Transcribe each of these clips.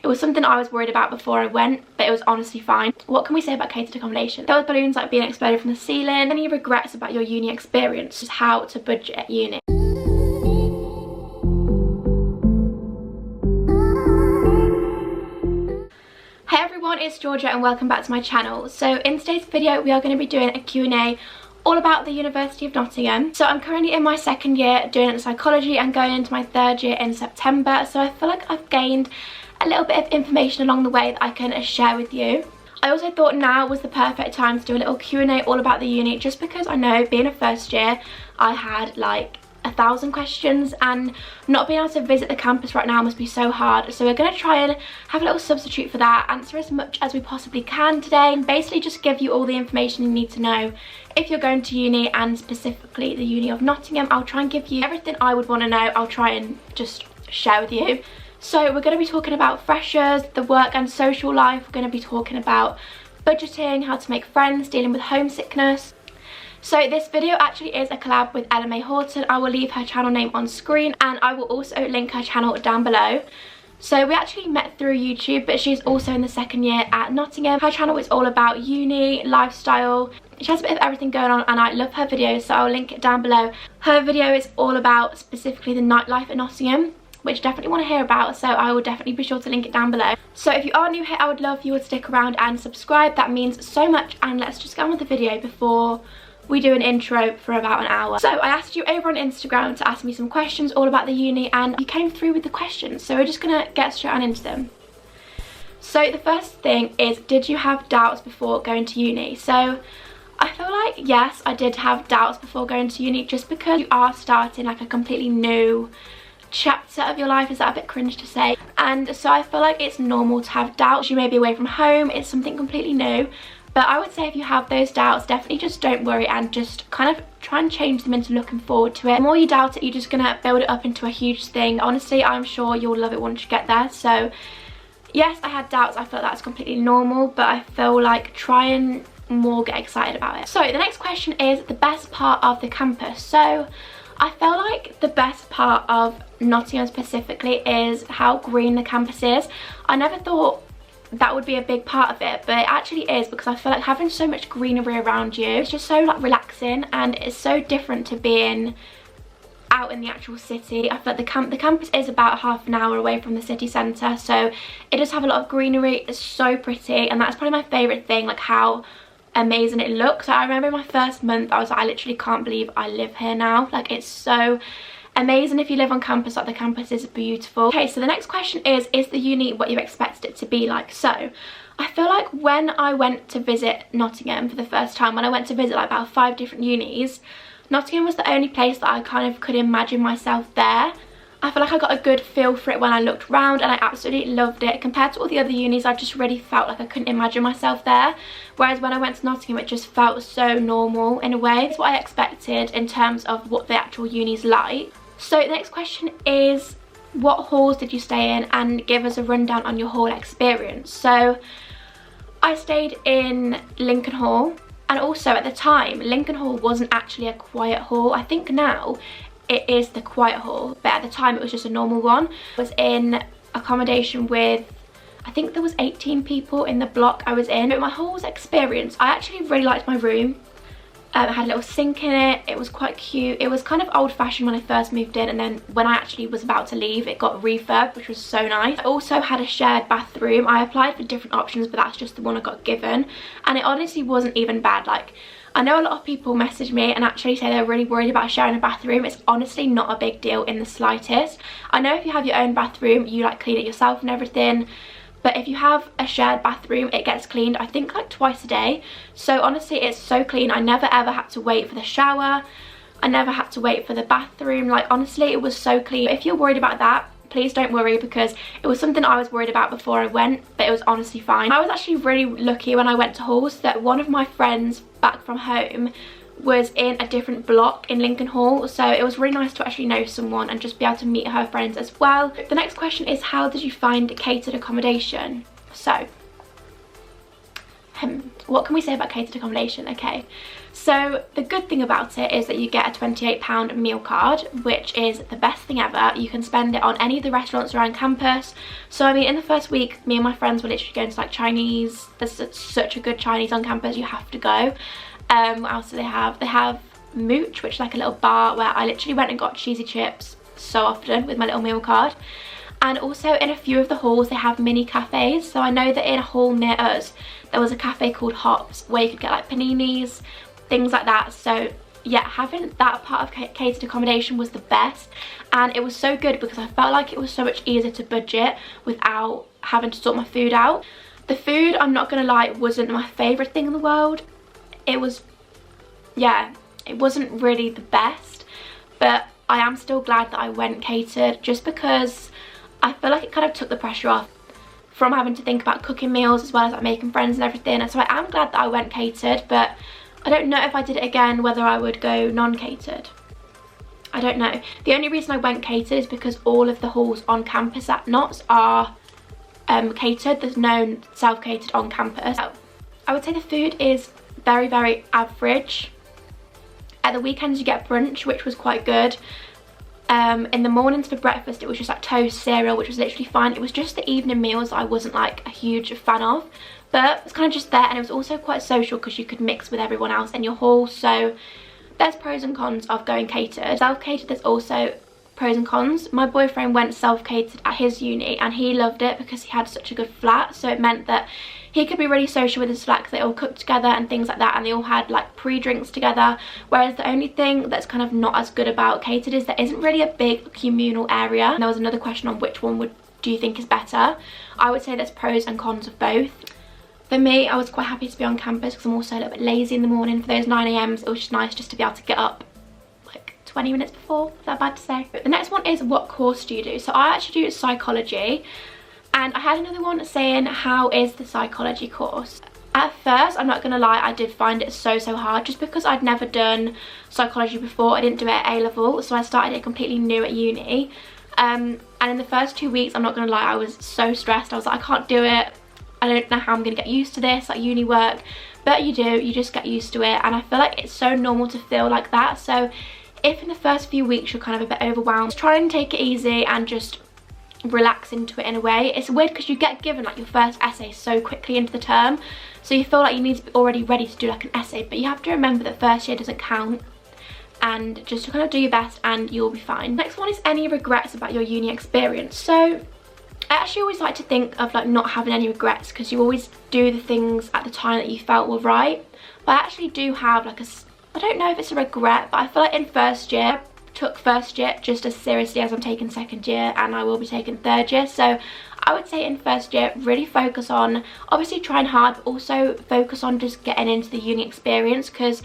was something I was worried about before I went, but it was honestly fine. What can we say about catered accommodation? There was balloons like being exploded from the ceiling. Any regrets about your uni experience? Just how to budget at uni. Hey everyone, it's Georgia and welcome back to my channel. So in today's video we are going to be doing a Q&A all about the University of Nottingham. So I'm currently in my second year doing psychology and going into my third year in September, so I feel like I've gained a little bit of information along the way that I can share with you. I also thought now was the perfect time to do a little Q&A all about the uni, just because I know being a first year I had like 1,000 questions and not being able to visit the campus right now must be so hard. So we're going to try and have a little substitute for that, answer as much as we possibly can today, and basically just give you all the information you need to know if you're going to uni, and specifically the Uni of Nottingham. I'll try and give you everything I would want to know. I'll try and just share with you. So we're going to be talking about freshers, the work and social life. We're going to be talking about budgeting, how to make friends, dealing with homesickness. So this video actually is a collab with LMA Horton. I will leave her channel name on screen and I will also link her channel down below. So we actually met through YouTube, but she's also in the second year at Nottingham. Her channel is all about uni, lifestyle. She has a bit of everything going on and I love her videos, so I'll link it down below. Her video is all about specifically the nightlife at Nottingham, which I definitely want to hear about, so I will definitely be sure to link it down below. So if you are new here, I would love if you would stick around and subscribe. That means so much, and let's just get on with the video before we do an intro for about an hour. So I asked you over on Instagram to ask me some questions all about the uni, and you came through with the questions, so we're just gonna get straight on into them. So the first thing is, did you have doubts before going to uni? So I feel like yes, I did have doubts before going to uni, just because you are starting like a completely new chapter of your life. Is that a bit cringe to say? And so I feel like it's normal to have doubts. You may be away from home, it's something completely new. But I would say if you have those doubts, definitely just don't worry and just kind of try and change them into looking forward to it. The more you doubt it, you're just going to build it up into a huge thing. Honestly, I'm sure you'll love it once you get there. So yes, I had doubts. I feel like that's completely normal, but I feel like try and more get excited about it. So the next question is the best part of the campus. So I feel like the best part of Nottingham specifically is how green the campus is. I never thought that would be a big part of it, but it actually is, because I feel like having so much greenery around you, it's just so like relaxing, and it's so different to being out in the actual city. I feel like the campus is about half an hour away from the city centre, so it does have a lot of greenery. It's so pretty, and that's probably my favourite thing, like how amazing it looks. I remember in my first month I was like, I literally can't believe I live here now. Like, it's so amazing if you live on campus. Like, the campus is beautiful. Okay, so the next question is the uni what you expected it to be like? So I feel like when I went to visit Nottingham for the first time, when I went to visit like about 5 different unis, Nottingham was the only place that I kind of could imagine myself there. I feel like I got a good feel for it when I looked around, and I absolutely loved it. Compared to all the other unis, I just really felt like I couldn't imagine myself there. Whereas when I went to Nottingham, it just felt so normal in a way. It's what I expected in terms of what the actual uni's like. So the next question is, what halls did you stay in, and give us a rundown on your hall experience. So I stayed in Lincoln Hall, and also at the time Lincoln Hall wasn't actually a quiet hall. I think now it is the quiet hall, but at the time it was just a normal one. I was in accommodation with, I think there was 18 people in the block I was in. But my hall's experience, I actually really liked my room. It had a little sink in it. It was quite cute. It was kind of old-fashioned when I first moved in, and then when I actually was about to leave, it got refurbed, which was so nice. I also had a shared bathroom. I applied for different options, but that's just the one I got given, and it honestly wasn't even bad. Like, I know a lot of people message me and actually say they're really worried about sharing a bathroom. It's honestly not a big deal in the slightest. I know if you have your own bathroom, you like clean it yourself and everything. But if you have a shared bathroom, it gets cleaned, I think, like twice a day. So honestly, it's so clean. I never ever had to wait for the shower. I never had to wait for the bathroom. Like, honestly, it was so clean. If you're worried about that, please don't worry, because it was something I was worried about before I went, but it was honestly fine. I was actually really lucky when I went to halls that one of my friends back from home was in a different block in Lincoln Hall, so it was really nice to actually know someone and just be able to meet her friends as well. The next question is, how did you find catered accommodation? So what can we say about catered accommodation? Okay, so the good thing about it is that you get a £28 meal card, which is the best thing ever. You can spend it on any of the restaurants around campus. So I mean, in the first week, me and my friends were literally going to like Chinese. There's such a good Chinese on campus, you have to go. What else do they have? They have Mooch, which is like a little bar where I literally went and got cheesy chips so often with my little meal card. And also in a few of the halls they have mini cafes. So I know that in a hall near us there was a cafe called Hops where you could get like paninis, things like that. So yeah, having that part of catered accommodation was the best, and it was so good because I felt like it was so much easier to budget without having to sort my food out. The food, I'm not gonna lie, wasn't my favourite thing in the world. It was, yeah, it wasn't really the best, but I am still glad that I went catered, just because I feel like it kind of took the pressure off from having to think about cooking meals as well as like making friends and everything. And so I am glad that I went catered, but I don't know if I did it again whether I would go non-catered. I don't know. The only reason I went catered is because all of the halls on campus at Notts are catered. There's no self-catered on campus. I would say the food is very, very average. At the weekends you get brunch, which was quite good. In the mornings for breakfast it was just like toast, cereal, which was literally fine. It was just the evening meals I wasn't like a huge fan of, but it's kind of just there. And it was also quite social because you could mix with everyone else in your hall. So there's pros and cons of going catered. Self-catered, there's also pros and cons. My boyfriend went self-catered at his uni and he loved it because he had such a good flat, so it meant that he could be really social with his flat because they all cooked together and things like that, and they all had like pre-drinks together. Whereas the only thing that's kind of not as good about catered is there isn't really a big communal area. And there was another question on which one do you think is better. I would say there's pros and cons of both. For me, I was quite happy to be on campus because I'm also a little bit lazy in the morning. For those 9 AMs, it was just nice just to be able to get up like 20 minutes before. Is that bad to say? But the next one is, what course do you do? So I actually do psychology. And I had another one saying, how is the psychology course? At first, I'm not gonna lie, I did find it so hard, just because I'd never done psychology before. I didn't do it at A level, so I started it completely new at uni. And in the first 2 weeks, I'm not gonna lie, I was so stressed. I was like, I can't do it. I don't know how I'm gonna get used to this, like uni work. But you do, you just get used to it. And I feel like it's so normal to feel like that. So if in the first few weeks you're kind of a bit overwhelmed, try and take it easy and just relax into it in a way. It's weird because you get given like your first essay so quickly into the term, so you feel like you need to be already ready to do like an essay, but you have to remember that first year doesn't count, and just to kind of do your best and you'll be fine. Next one is, any regrets about your uni experience? So I actually always like to think of like not having any regrets, because you always do the things at the time that you felt were right. But I actually do have like I don't know if it's a regret, but I feel like in first year took first year just as seriously as I'm taking second year, and I will be taking third year. So I would say in first year, really focus on obviously trying hard, but also focus on just getting into the uni experience, because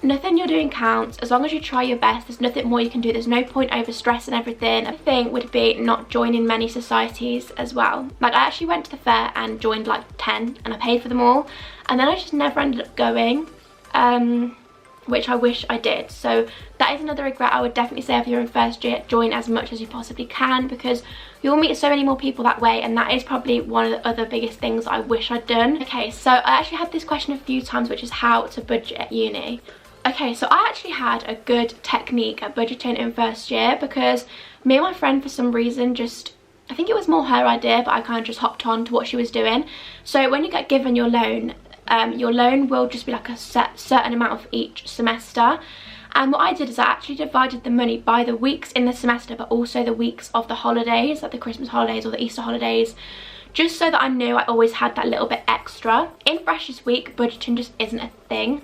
nothing you're doing counts. As long as you try your best, there's nothing more you can do. There's no point over stressing everything. The thing would be not joining many societies as well. Like I actually went to the fair and joined like 10 and I paid for them all, and then I just never ended up going, which I wish I did. So that is another regret. I would definitely say if you're in first year, join as much as you possibly can, because you'll meet so many more people that way, and that is probably one of the other biggest things I wish I'd done. Okay, so I actually had this question a few times, which is how to budget at uni. Okay, so I actually had a good technique at budgeting in first year, because me and my friend for some reason just, I think it was more her idea, but I kind of just hopped on to what she was doing. So when you get given your loan will just be like a certain amount of each semester. And what I did is I actually divided the money by the weeks in the semester, but also the weeks of the holidays, like the Christmas holidays or the Easter holidays, just so that I knew I always had that little bit extra. In Freshers Week, budgeting just isn't a thing.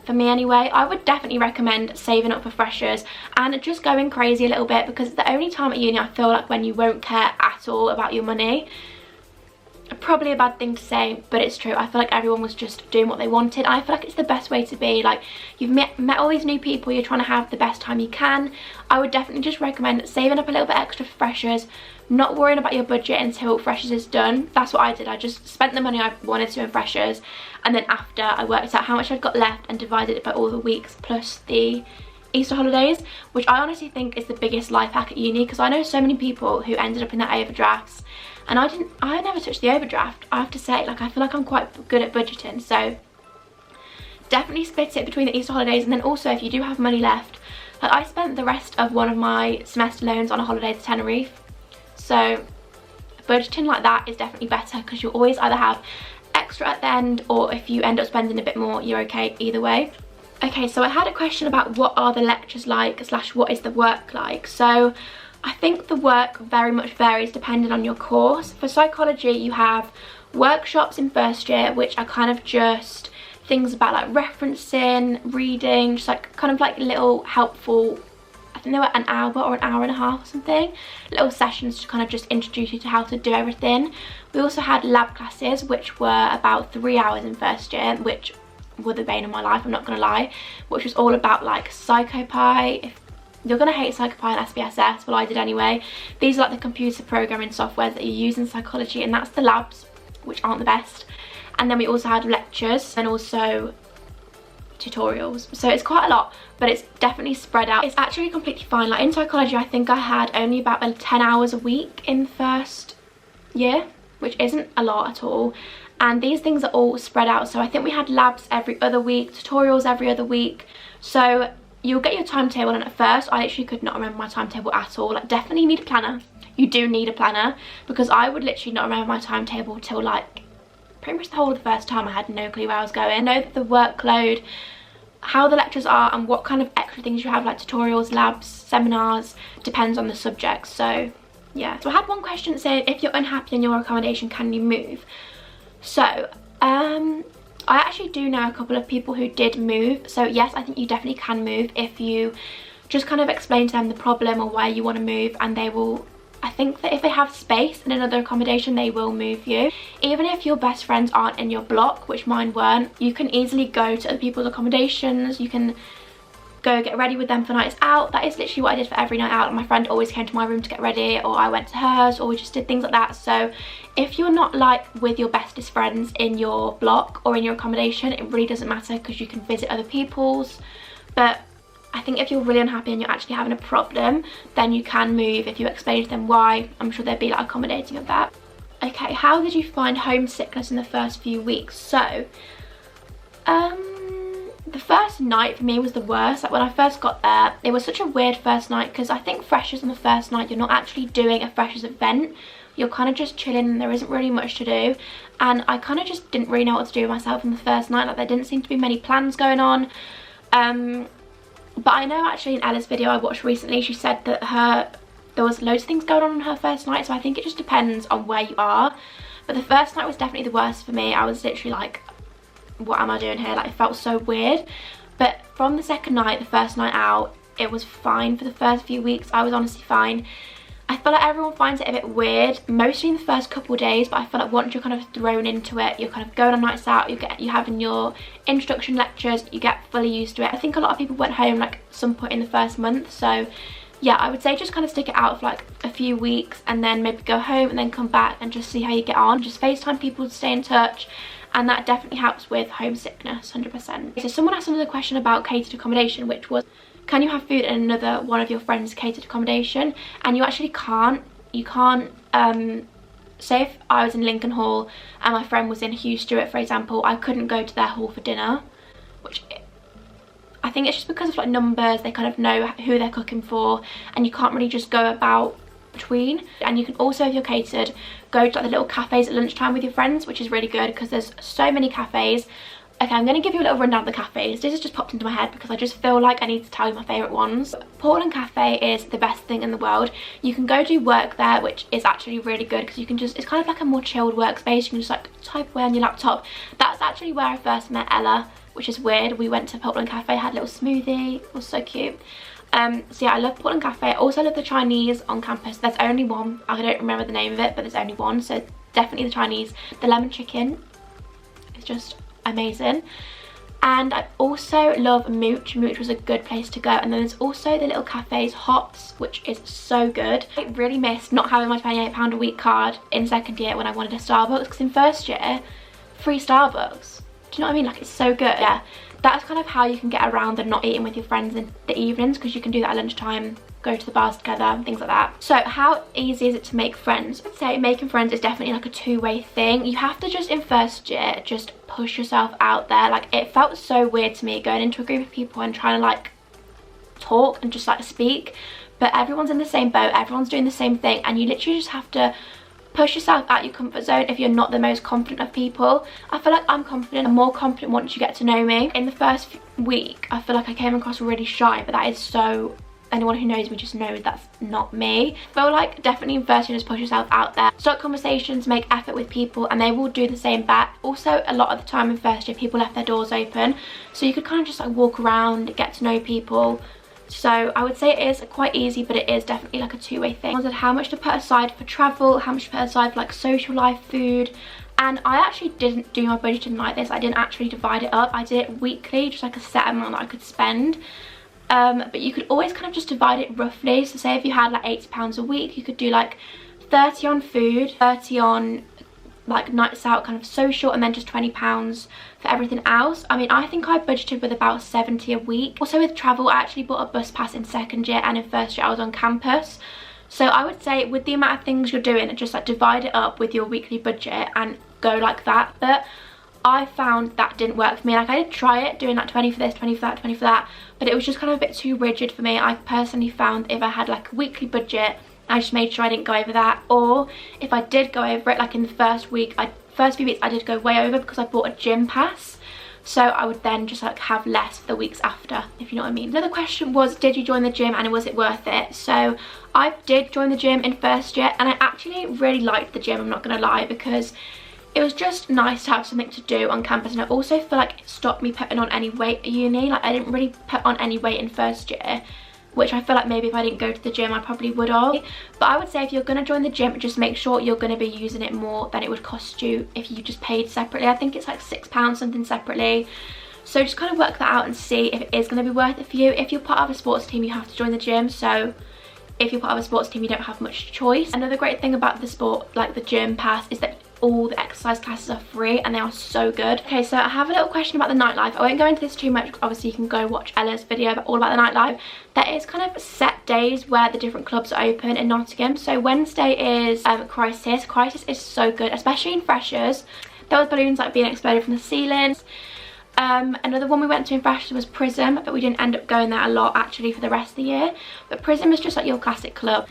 For me anyway. I would definitely recommend saving up for freshers and just going crazy a little bit, because it's the only time at uni I feel like when you won't care at all about your money. Probably a bad thing to say, but it's true. I feel like everyone was just doing what they wanted, and I feel like it's the best way to be. Like, you've met all these new people, you're trying to have the best time you can. I would definitely just recommend saving up a little bit extra for freshers, not worrying about your budget until freshers is done. That's what I did. I just spent the money I wanted to in freshers, and then after I worked out how much I've got left and divided it by all the weeks plus the Easter holidays, which I honestly think is the biggest life hack at uni, because I know so many people who ended up in their overdrafts and I never touched the overdraft. I have to say, like, I feel like I'm quite good at budgeting, so definitely split it between the Easter holidays. And then also, if you do have money left, like, I spent the rest of one of my semester loans on a holiday to Tenerife, so budgeting like that is definitely better, because you'll always either have extra at the end, or if you end up spending a bit more, you're okay either way. Okay, so I had a question about what are the lectures like / what is the work like. So I think the work very much varies depending on your course. For psychology, you have workshops in first year, which are kind of just things about like referencing, reading, just like kind of like little helpful, I think they were an hour or an hour and a half or something, little sessions to kind of just introduce you to how to do everything. We also had lab classes, which were about 3 hours in first year, which were the bane of my life, I'm not gonna lie, which was all about like PsychoPy. If you're gonna hate PsychoPy and SPSS, well, I did anyway. These are like the computer programming software that you use in psychology, and that's the labs, which aren't the best. And then we also had lectures and also tutorials, so it's quite a lot, but it's definitely spread out. It's actually completely fine. Like in psychology, I think I had only about 10 hours a week in first year, which isn't a lot at all, and these things are all spread out. So I think we had labs every other week, tutorials every other week, so you'll get your timetable. And at first I literally could not remember my timetable at all. Like, definitely need a planner. You do need a planner, because I would literally not remember my timetable till like pretty much the whole of the first time. I had no clue where I was going. I know that the workload, how the lectures are, and what kind of extra things you have, like tutorials, labs, seminars, depends on the subject. So yeah. So I had one question saying, if you're unhappy in your accommodation, can you move? So I actually do know a couple of people who did move. So yes, I think you definitely can move if you just kind of explain to them the problem or why you want to move, and they will, I think that if they have space in another accommodation, they will move you. Even if your best friends aren't in your block, which mine weren't, you can easily go to other people's accommodations. You can go get ready with them for nights out. That is literally what I did for every night out. My friend always came to my room to get ready, or I went to hers, or we just did things like that. So if you're not like with your bestest friends in your block or in your accommodation, it really doesn't matter, because you can visit other people's. But I think if you're really unhappy and you're actually having a problem, then you can move if you explain to them why. I'm sure they'd be like accommodating of that. Okay, how did you find homesickness in the first few weeks? So the first night for me was the worst. Like when I first got there, it was such a weird first night, because I think freshers on the first night, you're not actually doing a freshers event. You're kind of just chilling, and there isn't really much to do. And I kind of just didn't really know what to do myself on the first night. Like, there didn't seem to be many plans going on. But I know actually in Ella's video I watched recently, she said that there was loads of things going on her first night. So I think it just depends on where you are. But the first night was definitely the worst for me. I was literally like, what am I doing here? Like, it felt so weird. But from the second night, the first night out, it was fine. For the first few weeks I was honestly fine. I feel like everyone finds it a bit weird, mostly in the first couple of days, but I feel like once you're kind of thrown into it, you're kind of going on nights out, you're having your introduction lectures, you get fully used to it. I think a lot of people went home like some point in the first month, so yeah, I would say just kind of stick it out for like a few weeks, and then maybe go home and then come back and just see how you get on. Just FaceTime people to stay in touch, and that definitely helps with homesickness, 100%. So someone asked another question about catered accommodation, which was, can you have food in another one of your friends' catered accommodation? And you actually can't. You can't, say if I was in Lincoln Hall and my friend was in Hugh Stewart, for example, I couldn't go to their hall for dinner, which I think it's just because of like numbers. They kind of know who they're cooking for, and you can't really just go about between. And you can also, if you're catered, go to like the little cafes at lunchtime with your friends, which is really good because there's so many cafes. Okay, I'm going to give you a little rundown of the cafes. This has just popped into my head because I just feel like I need to tell you my favourite ones. Portland Cafe is the best thing in the world. You can go do work there, which is actually really good because you can just, it's kind of like a more chilled workspace. You can just like type away on your laptop. That's actually where I first met Ella, which is weird. We went to Portland Cafe, had a little smoothie. It was so cute. So yeah, I love Portland Cafe. I also love the Chinese on campus. There's only one. I don't remember the name of it, but there's only one. So definitely the Chinese. The lemon chicken is just amazing. And I also love Mooch. Mooch was a good place to go. And then there's also the little cafes, Hops, which is so good. I really missed not having my £28 a week card in second year when I wanted a Starbucks, because in first year, free Starbucks. Do you know what I mean? Like, it's so good. Yeah, that's kind of how you can get around and not eating with your friends in the evenings, because you can do that at lunchtime, go to the bars together and things like that. So how easy is it to make friends? I'd say making friends is definitely like a two-way thing. You have to just, in first year, just push yourself out there. Like, it felt so weird to me going into a group of people and trying to like talk and just like speak, but everyone's in the same boat, everyone's doing the same thing, and you literally just have to push yourself out your comfort zone if you're not the most confident of people. I feel like I'm confident and more confident once you get to know me. In the first week, I feel like I came across really shy, but that is so, anyone who knows me just knows that's not me. I feel like definitely in first year, just push yourself out there. Start conversations, make effort with people, and they will do the same back. Also, a lot of the time in first year, people left their doors open, so you could kind of just like walk around, get to know people. So I would say it is quite easy, but it is definitely like a two-way thing. I wondered how much to put aside for travel, how much to put aside for like social life, food. And I actually didn't do my budgeting like this. I didn't actually divide it up. I did it weekly, just like a set amount that I could spend. But you could always kind of just divide it roughly. So say if you had like £80 a week, you could do like 30 on food, 30 on like nights out, kind of social, and then just £20 for everything else. I mean, I think I budgeted with about 70 a week. Also with travel, I actually bought a bus pass in second year, and in first year I was on campus. So I would say with the amount of things you're doing, just like divide it up with your weekly budget and go like that. But I found that didn't work for me. Like, I did try it, doing like 20 for this, 20 for that, 20 for that, but it was just kind of a bit too rigid for me. I personally found if I had like a weekly budget, I just made sure I didn't go over that, or if I did go over it, like in the first week, first few weeks I did go way over because I bought a gym pass. So I would then just like have less for the weeks after, if you know what I mean. Another question was, did you join the gym and was it worth it? So I did join the gym in first year, and I actually really liked the gym, I'm not gonna lie, because it was just nice to have something to do on campus, and I also feel like it stopped me putting on any weight at uni. Like, I didn't really put on any weight in first year, which I feel like maybe if I didn't go to the gym I probably would have. But I would say if you're going to join the gym, just make sure you're going to be using it more than it would cost you if you just paid separately. I think it's like £6 something separately. So just kind of work that out and see if it is going to be worth it for you. If you're part of a sports team, you have to join the gym, so if you're part of a sports team, you don't have much choice. Another great thing about the sport, like the gym pass, is that all the exercise classes are free and they are so good. Okay, so I have a little question about the nightlife. I won't go into this too much, obviously you can go watch Ella's video all about the nightlife. There is kind of set days where the different clubs are open in Nottingham. So Wednesday is Crisis. Crisis is so good, especially in freshers. There was balloons like being exploded from the ceilings. Another one we went to in freshers was Prism, but we didn't end up going there a lot actually for the rest of the year. But Prism is just like your classic club.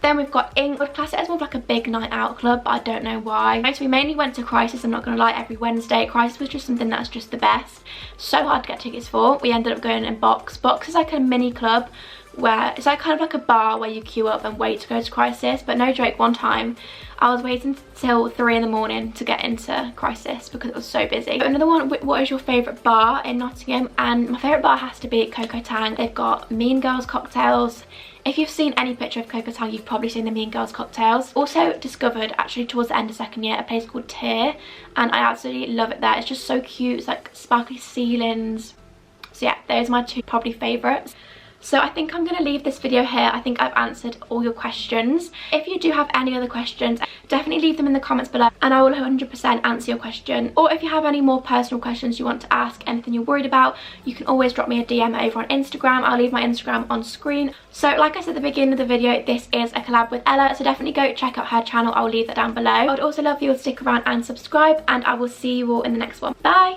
Then we've got I would class it as more of like a big night out club, but I don't know why. So we mainly went to Crisis, I'm not going to lie, every Wednesday. Crisis was just something that's just the best. So hard to get tickets for. We ended up going in Box. Box is like a mini club where it's like kind of like a bar where you queue up and wait to go to Crisis. But no joke, one time I was waiting till 3 in the morning to get into Crisis because it was so busy. Another one, what is your favourite bar in Nottingham? And my favourite bar has to be Coco Tang. They've got Mean Girls cocktails. If you've seen any picture of Coco Tang, you've probably seen the Mean Girls cocktails. Also discovered, actually towards the end of second year, a place called Tier, and I absolutely love it there. It's just so cute. It's like sparkly ceilings. So yeah, those are my two probably favourites. So I think I'm going to leave this video here. I think I've answered all your questions. If you do have any other questions, definitely leave them in the comments below and I will 100% answer your question. Or if you have any more personal questions you want to ask, anything you're worried about, you can always drop me a DM over on Instagram. I'll leave my Instagram on screen. So like I said at the beginning of the video, this is a collab with Ella, so definitely go check out her channel. I'll leave that down below. I would also love you to stick around and subscribe, and I will see you all in the next one. Bye!